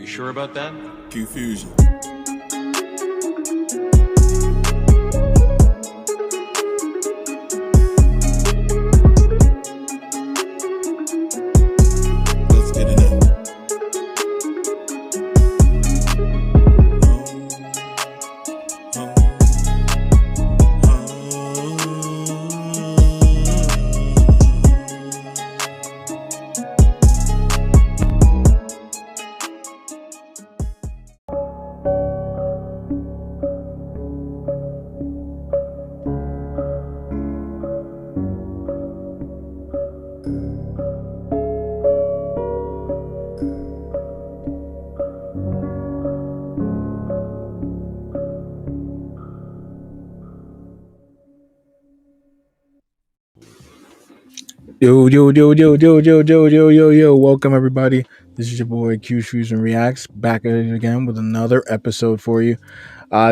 sure about that? Confusion. Let's get it in. Yo. Welcome, everybody. This is your boy Q Fusion Reacts, back at it again with another episode for you.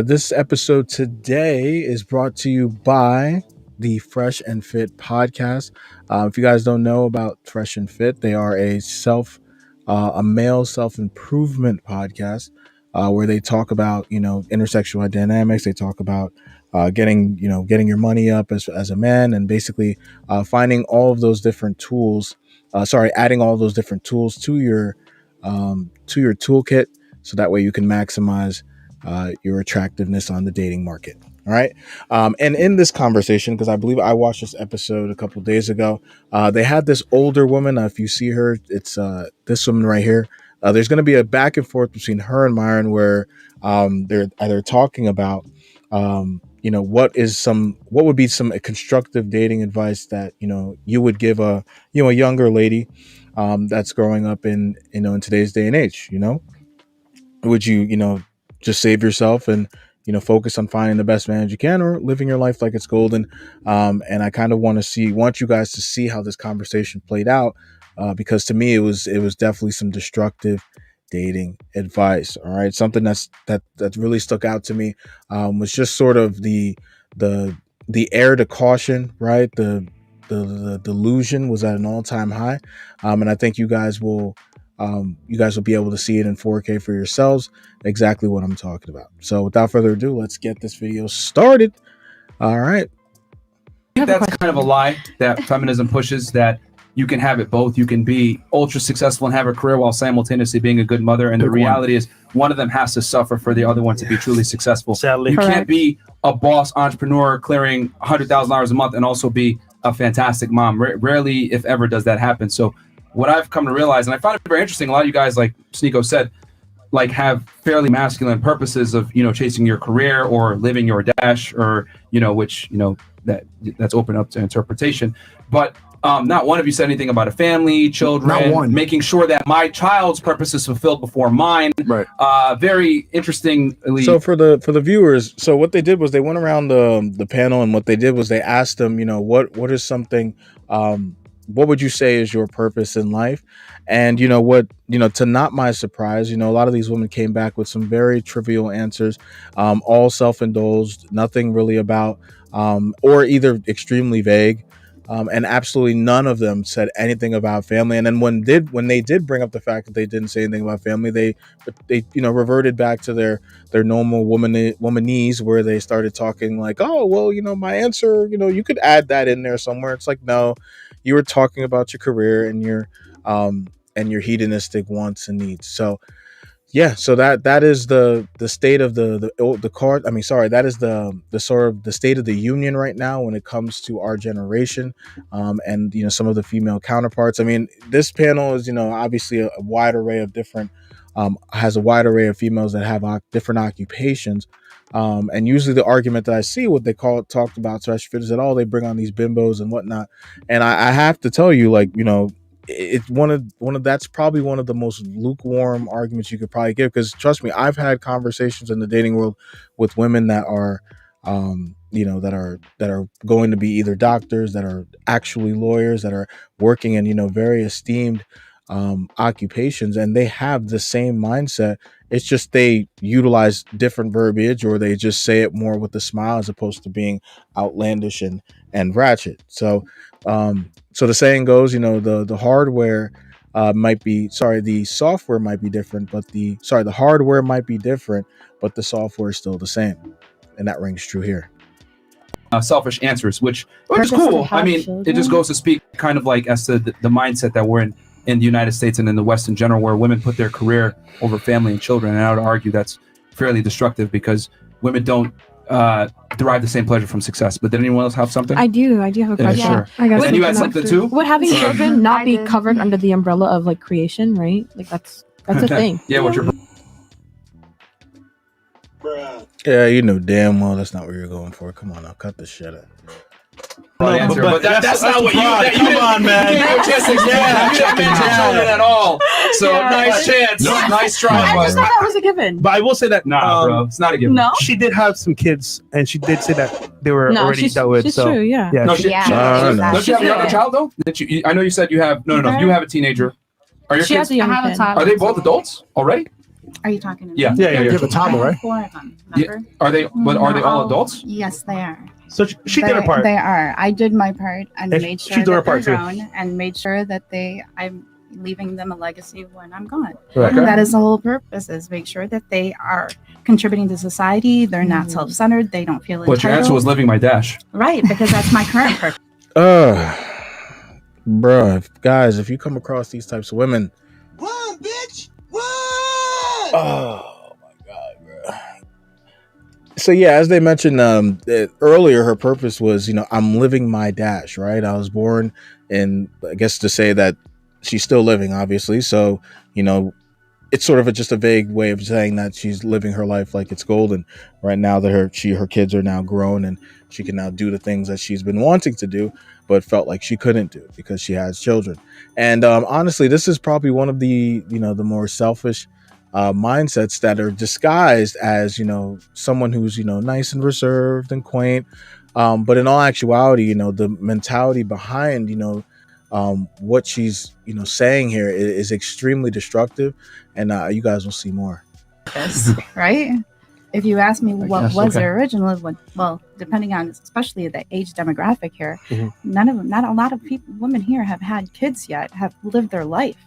This episode today is brought to you by the Fresh and Fit podcast. If you guys don't know about Fresh and Fit, they are a male self-improvement podcast where they talk about, intersexual dynamics. They talk about getting your money up as a man, and basically finding all of those different tools. Adding all those different tools to your toolkit, so that way you can maximize your attractiveness on the dating market. All right. And in this conversation, because I believe I watched this episode a couple days ago, they had this older woman. If you see her, it's this woman right here. There's going to be a back and forth between her and Myron, where they're either talking about what would be some constructive dating advice that you would give a younger lady that's growing up in today's day and age. Would you just save yourself and focus on finding the best man you can, or living your life like it's golden? And I kind of want you guys to see how this conversation played out, because to me it was definitely some destructive dating advice. All right, something that really stuck out to me was just sort of the air to caution, right? The delusion was at an all-time high, and I think you guys will be able to see it in 4K for yourselves, exactly what I'm talking about. So without further ado, let's get this video started. All right. That's kind of a lie that feminism pushes, that you can have it both. You can be ultra successful and have a career while simultaneously being a good mother. And the reality is one of them has to suffer for the other one to be truly successful. Sadly, you can't be a boss entrepreneur clearing $100,000 a month and also be a fantastic mom. Rarely, if ever, does that happen. So what I've come to realize, and I find it very interesting, a lot of you guys, like SNEAKO said, like have fairly masculine purposes of, chasing your career or living your dash, or, that's open up to interpretation. But not one of you said anything about a family, children, making sure that my child's purpose is fulfilled before mine. Right. Very interestingly. So for the viewers, so what they did was they went around the panel, and what they did was they asked them, what is something, what would you say is your purpose in life? And to not my surprise, a lot of these women came back with some very trivial answers, all self-indulged, nothing really about, or either extremely vague. And absolutely none of them said anything about family. And then when they did bring up the fact that they didn't say anything about family, they reverted back to their normal womanese, where they started talking like, oh, well, my answer, you could add that in there somewhere. It's like, no, you were talking about your career and your hedonistic wants and needs. So yeah, so that is the state of the card. I mean, sorry, that is the sort of the state of the union right now when it comes to our generation, and some of the female counterparts. I mean, this panel is obviously a wide array of different, has a wide array of females that have different occupations, and usually the argument that I see, what they talked about Fresh Fit, is that they bring on these bimbos and whatnot, and I have to tell you, like, it's one of that's probably one of the most lukewarm arguments you could probably give, because trust me, I've had conversations in the dating world with women that are that are going to be either doctors, that are actually lawyers, that are working in very esteemed occupations, and they have the same mindset. It's just they utilize different verbiage, or they just say it more with a smile as opposed to being outlandish and ratchet. So the saying goes, the hardware might be sorry, the software might be different, but the hardware might be different, but the software is still the same, and that rings true here. Selfish answers, which is cool. I mean, it just goes to speak kind of like as to the mindset that we're in the United States and in the West in general, where women put their career over family and children. And I would argue that's fairly destructive because women don't derive the same pleasure from success. But did anyone else have something? I do have a question. Sure. I guess And you had something too? Would having children not be covered under the umbrella of like creation, right? Like that's a thing. Yeah, what's your Yeah, you know damn well that's not what you're going for. Come on now, cut this shit out. answer? But that's not what broad. you Come on, man. You didn't mention children at all. So nice chance. Nice try. I just thought that was a given. But I will say that bro, it's not a given. No, she did have some kids, and she did say that they were already dealt with. She's so true, yeah. No, she, don't you have a younger child though? I know you said you have. No. You have a teenager. Are your She kids? has a young kid. Are they both adults already? Are you talking to me? Yeah. You have a toddler, right? 4 of them, Yeah. remember? Are they? But are they all adults? Yes, they are. So she did her part. They are. I did my part and And made she sure did her that part, they're too. grown and made sure that I'm leaving them a legacy when I'm gone. Right. Okay. That is the whole purpose, is make sure that they are contributing to society. They're not self-centered. They don't feel entitled. But your answer was living my dash. Right, because that's my current purpose. Bruh, guys, if you come across these types of women, Run, bitch! Run! oh my god, bro. So yeah, as they mentioned earlier, her purpose was, I'm living my dash, right? I was born, and I guess to say that she's still living, obviously. So, it's sort of just a vague way of saying that she's living her life like it's golden right now, that her kids are now grown and she can now do the things that she's been wanting to do, but felt like she couldn't do because she has children. And honestly, this is probably one of the, the more selfish mindsets that are disguised as, someone who's, nice and reserved and quaint. But in all actuality, the mentality behind, what she's, saying here is extremely destructive. And you guys will see more. Yes, right? If you ask me what guess, was okay. the original, well, depending on especially the age demographic here, Mhm. not a lot of women here have had kids yet, have lived their life.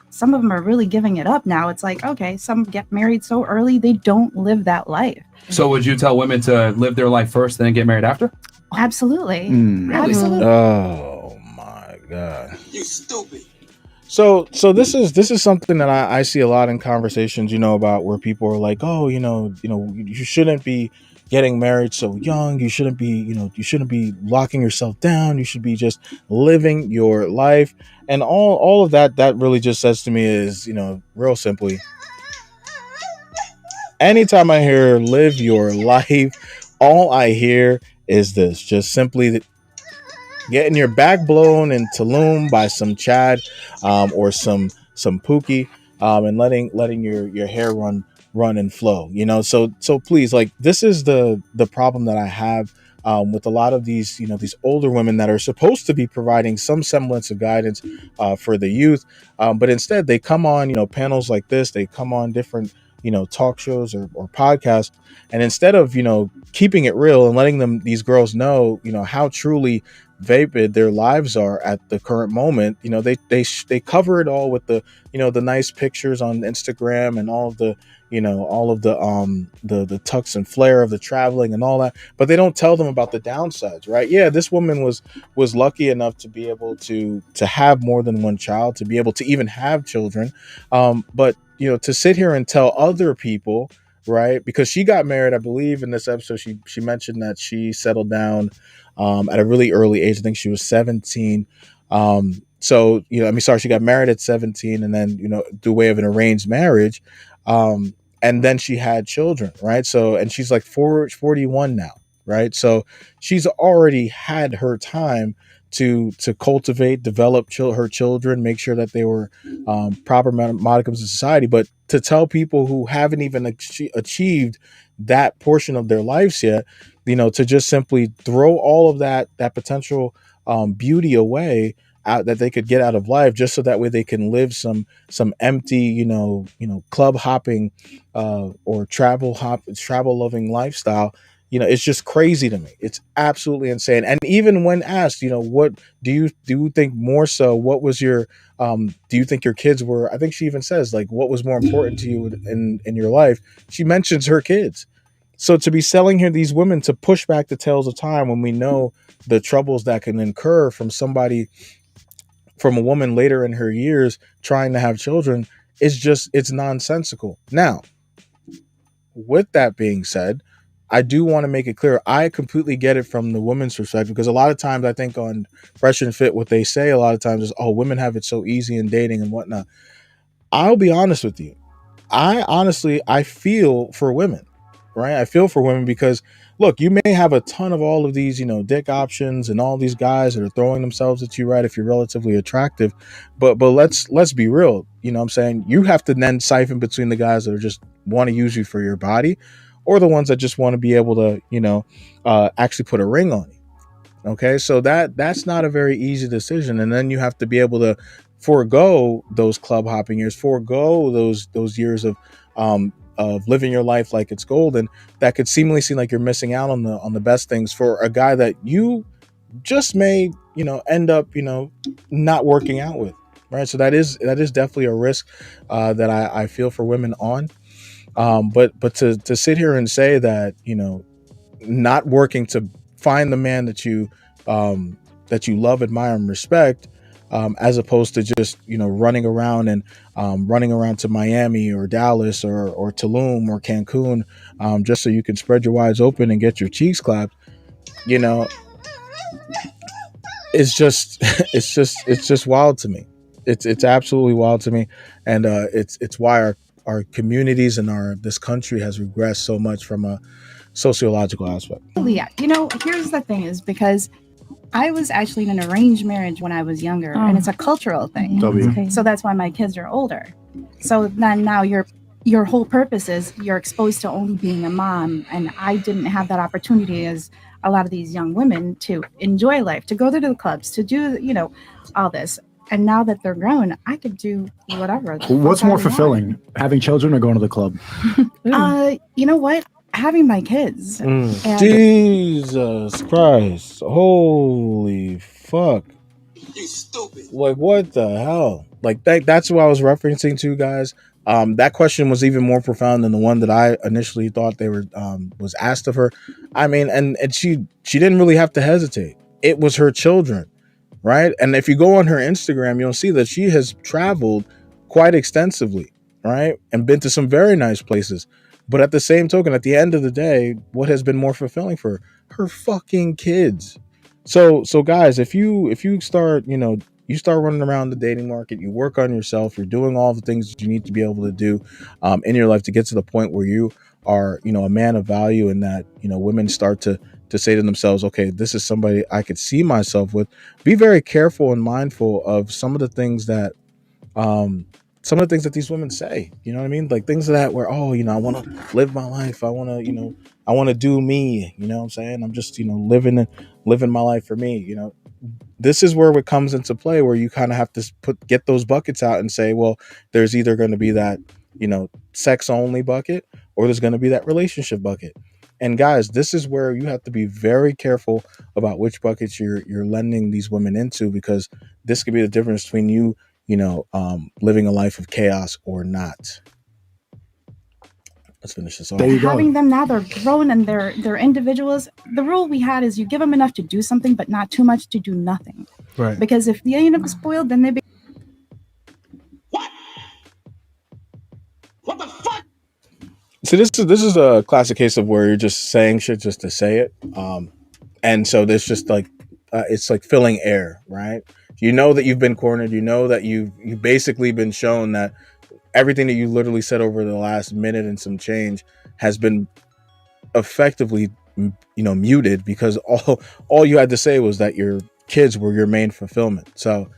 Some of them are really giving it up now. It's like, okay, some get married so early, they don't live that life. So would you tell women to live their life first and then get married after? Absolutely. Really? Absolutely. Oh my god. You stupid. So this is something that I see a lot in conversations, about where people are like, oh, you shouldn't be getting married so young. You shouldn't be, you shouldn't be locking yourself down. You should be just living your life. And all of that really just says to me is, real simply, anytime I hear live your life, all I hear is this, just simply getting your back blown in Tulum by some Chad or some Pookie and letting your hair run and flow, so please, like, this is the problem that I have with a lot of these these older women that are supposed to be providing some semblance of guidance for the youth, but instead they come on panels like this, they come on different talk shows or podcasts, and instead of keeping it real and letting these girls know how truly vapid their lives are at the current moment, they cover it all with the the nice pictures on Instagram and all of the the tucks and flare of the traveling and all that, but they don't tell them about the downsides, right? Yeah, this woman was lucky enough to be able to have more than one child, to be able to even have children, but to sit here and tell other people, right? Because she got married, I believe in this episode, she mentioned that she settled down at a really early age. I think she was 17. So, she got married at 17 and then, through way of an arranged marriage. And then she had children, right? So, and she's like 41 now, right? So she's already had her time to cultivate, develop her children, make sure that they were proper modicums of society. But to tell people who haven't even achieved that portion of their lives yet, to just simply throw all of that potential beauty away that they could get out of life, just so that way they can live some empty, club hopping or travel loving lifestyle, It's just crazy to me. It's absolutely insane. And even when asked, what do you think more so? What was your do you think your kids were? I think she even says, like, what was more important to you in your life? She mentions her kids. So to be selling here these women to push back the tales of time when we know the troubles that can incur from a woman later in her years trying to have children it's nonsensical. Now, with that being said, I do want to make it clear, I completely get it from the woman's perspective, because a lot of times I think on Fresh and Fit, what they say a lot of times is, oh, women have it so easy in dating and whatnot. I'll be honest with you. I feel for women, right? I feel for women because, look, you may have a ton of all of these, dick options and all these guys that are throwing themselves at you, right? If you're relatively attractive, but let's be real. You know what I'm saying? You have to then siphon between the guys that are just want to use you for your body, or the ones that just want to be able to, actually put a ring on you. Okay, so that's not a very easy decision, and then you have to be able to forego those club hopping years, forego those years of living your life like it's golden. That could seemingly seem like you're missing out on the best things for a guy that you just may end up not working out with, right? So that is definitely a risk that I feel for women on. But to sit here and say that not working to find the man that you love, admire, and respect, as opposed to just running around to Miami or Dallas or Tulum or Cancun, just so you can spread your eyes open and get your cheeks clapped. It's just wild to me. It's absolutely wild to me, and it's why our communities and this country has regressed so much from a sociological aspect. Yeah, here's the thing, is because I was actually in an arranged marriage when I was younger, and it's a cultural thing. Okay. So that's why my kids are older. So then now your whole purpose is you're exposed to only being a mom, and I didn't have that opportunity as a lot of these young women to enjoy life, to go to the clubs, to do all this. And now that they're grown, I could do whatever. What's more fulfilling, having children or going to the club? You know what? Having my kids. And Jesus Christ. Holy fuck. You stupid. Like, what the hell? Like, that's what I was referencing to, guys. That question was even more profound than the one that I initially thought they were was asked of her. I mean, and she didn't really have to hesitate. It was her children, right? And if you go on her Instagram, you'll see that she has traveled quite extensively, right? And been to some very nice places. But at the same token, at the end of the day, what has been more fulfilling for her? Her fucking kids. So guys, if you start, you start running around the dating market, you work on yourself, you're doing all the things that you need to be able to do in your life to get to the point where you are, a man of value, and that, women start to say to themselves, okay, this is somebody I could see myself with. Be very careful and mindful of some of the things that these women say, you know what I mean? Like things that where, I want to live my life. I want to do me, you know what I'm saying? I'm just, living my life for me, This is where it comes into play, where you kind of have to get those buckets out and say, well, there's either going to be that, sex only bucket, or there's going to be that relationship bucket. And guys, this is where you have to be very careful about which buckets you're lending these women into, because this could be the difference between you, living a life of chaos or not. Let's finish this off. There you go. Having them now, they're grown and they're individuals. The rule we had is you give them enough to do something, but not too much to do nothing. Right. Because if they end up spoiled, then they What the fuck? So this is a classic case of where you're just saying shit just to say it, and so there's just like it's like filling air, right? You know that you've been cornered. You know that you've basically been shown that everything that you literally said over the last minute and some change has been effectively, muted, because all you had to say was that your kids were your main fulfillment. So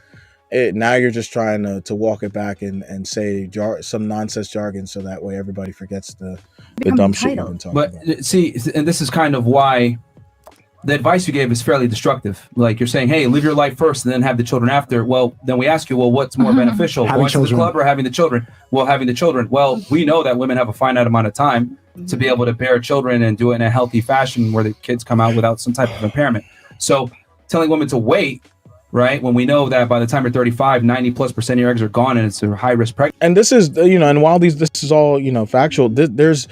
now you're just trying to walk it back and say some nonsense jargon, so that way everybody forgets the dumb shit you've been talking about. But see, and this is kind of why the advice you gave is fairly destructive. Like you're saying, hey, live your life first and then have the children after. Well, then we ask you, well, what's more beneficial, Having going to the children. club or having the children? Well, having the children. Well, we know that women have a finite amount of time to be able to bear children and do it in a healthy fashion where the kids come out without some type of impairment. So telling women to wait, right, when we know that by the time you're 35, 90+% of your eggs are gone and it's a high risk pregnancy. And this is, and while this is all, factual, there's,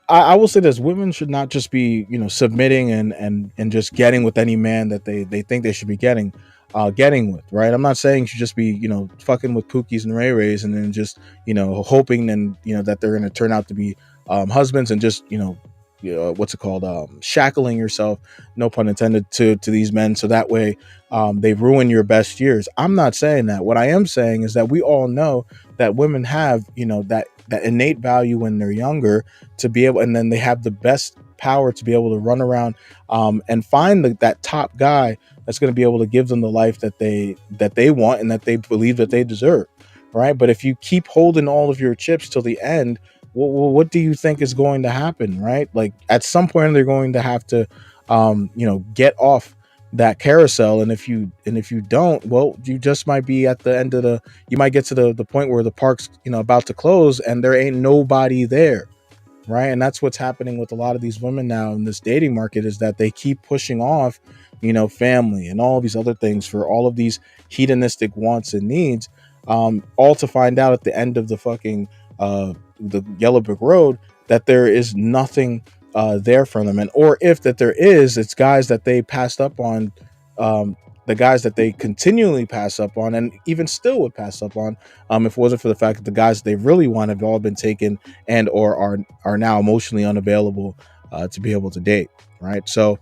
I will say this: women should not just be, submitting and just getting with any man that they think they should be getting with, right? I'm not saying you should just be, fucking with Pookies and Ray Rays and then just, hoping and, that they're going to turn out to be husbands and just, what's it called? Shackling yourself, no pun intended, to these men. So that way they ruin your best years. I'm not saying that. What I am saying is that we all know that women have, that innate value when they're younger to be able, and then they have the best power to be able to run around and find that top guy that's going to be able to give them the life that they want and that they believe that they deserve, right? But if you keep holding all of your chips till the end, what do you think is going to happen, right? Like at some point they're going to have to get off that carousel, and if you don't, well, you just might be at the end of you might get to the point where the park's about to close and there ain't nobody there, right? And that's what's happening with a lot of these women now in this dating market, is that they keep pushing off family and all these other things for all of these hedonistic wants and needs, all to find out at the end of the fucking the yellow brick road that there is nothing there for them. And or if that there is, it's guys that they passed up on, the guys that they continually pass up on and even still would pass up on if it wasn't for the fact that the guys they really want have all been taken and or are now emotionally unavailable to be able to date, right? So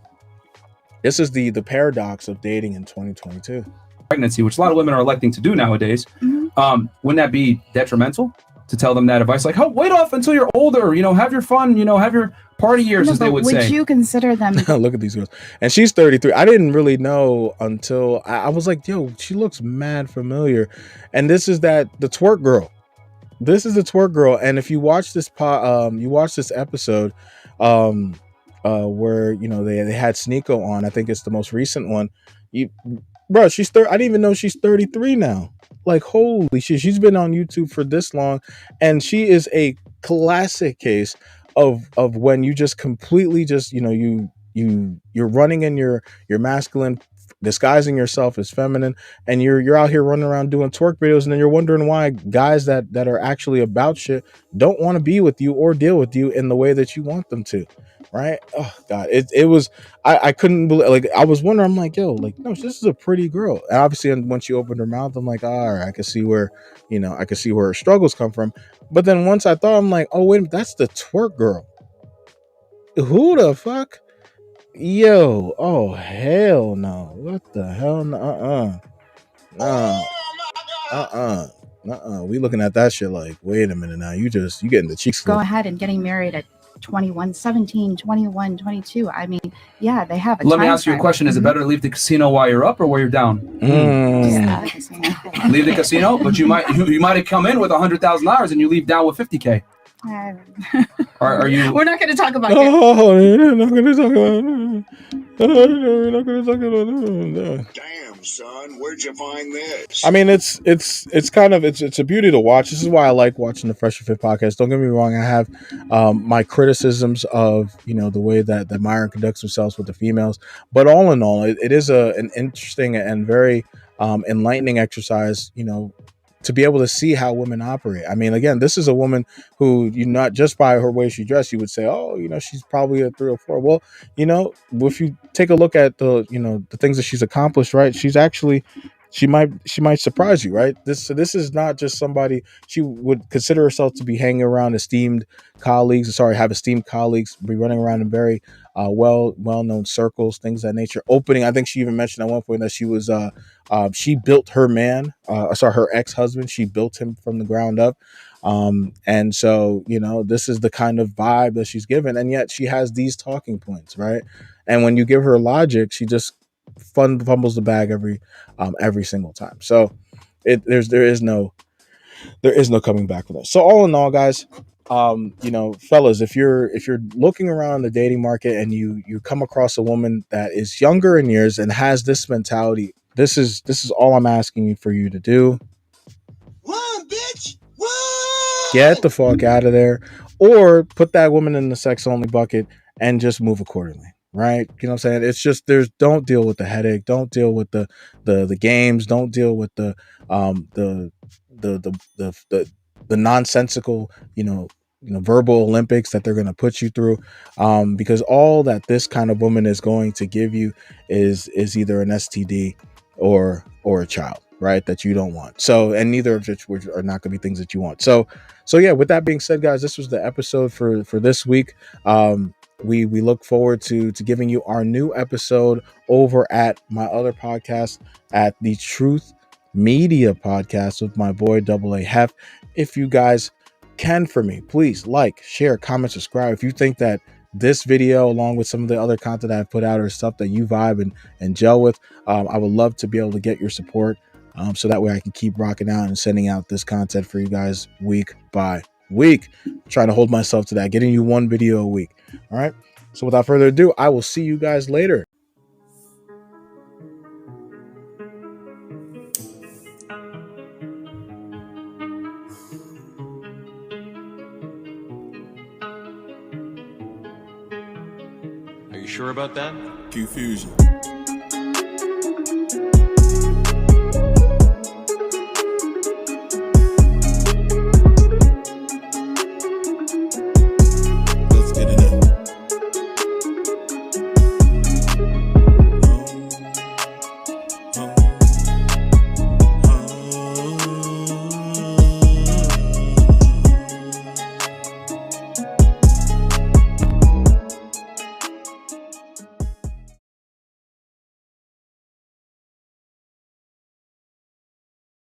this is the paradox of dating in 2022. Pregnancy, which a lot of women are electing to do nowadays. Wouldn't that be detrimental to tell them that advice? Like, oh, wait off until you're older, have your fun, have your party years, as they would say. Would you consider them? Look at these girls. And she's 33. I didn't really know until I was like, yo, she looks mad familiar. And this is the twerk girl. This is the twerk girl. And if you watch this episode where, they had SNEAKO on, I think it's the most recent one. Bro, she's 30. I didn't even know she's 33 now. Like, holy shit, she's been on YouTube for this long, and she is a classic case of when you just completely just you're running in your masculine, disguising yourself as feminine, and you're out here running around doing twerk videos, and then you're wondering why guys that are actually about shit don't want to be with you or deal with you in the way that you want them to, right? Oh god, it was, I couldn't believe, like, I was wondering, I'm like, yo, like, no, this is a pretty girl. And obviously when she opened her mouth, I'm like, all right, I can see where her struggles come from. But then once I thought, I'm like, oh wait, that's the twerk girl. Who the fuck? Yo, oh hell no. What the hell? We looking at that shit like, wait a minute now, you getting the cheeks. Go ahead and getting married at 21, 17, 21, 22. I mean, yeah, they have a Let me ask you a question. Is it better to leave the casino while you're up or while you're down? Leave the casino, but you might have come in with $100,000 and you leave down with 50K. Are you? We're not going to talk about it. We're not going to talk about Damn, son, where'd you find this? I mean, it's kind of it's a beauty to watch. This is why I like watching the FreshnFit podcast. Don't get me wrong. I have my criticisms of the way that Myron conducts themselves with the females, but all in all, it is an interesting and very enlightening exercise. To be able to see how women operate. I mean, again, this is a woman who, not just by her way she dressed, you would say, oh, she's probably a 3 or 4. Well, if you take a look at the things that she's accomplished, right? She's actually, she might surprise you, right? This is not just somebody. She would consider herself to be hanging around have esteemed colleagues, be running around in very well-known circles, things of that nature. I think she even mentioned at one point that she was she built her man, her ex-husband, she built him from the ground up. And so, this is the kind of vibe that she's given, and yet she has these talking points, right? And when you give her logic, she just fumbles the bag every single time. So there is no coming back from this. So all in all, guys, you know, fellas, if you're looking around the dating market and you come across a woman that is younger in years and has this mentality, this is all I'm asking for you to do. Run, bitch! Run! Get the fuck out of there, or put that woman in the sex only bucket and just move accordingly. Right? You know what I'm saying? It's just don't deal with the headache, don't deal with the games, don't deal with the nonsensical, verbal Olympics that they're going to put you through, because all that this kind of woman is going to give you is either an STD or a child, right? That you don't want. So, and neither of which are not going to be things that you want. So yeah. With that being said, guys, this was the episode for this week. We look forward to giving you our new episode over at my other podcast, at the Truth Media Podcast with my boy AA Hef. If you guys can, for me, please like, share, comment, subscribe. If you think that this video, along with some of the other content I've put out, or stuff that you vibe and gel with, I would love to be able to get your support, so that way I can keep rocking out and sending out this content for you guys week by week. Trying to hold myself to that, getting you one video a week. All right. So without further ado, I will see you guys later. Are you sure about that? Confusion.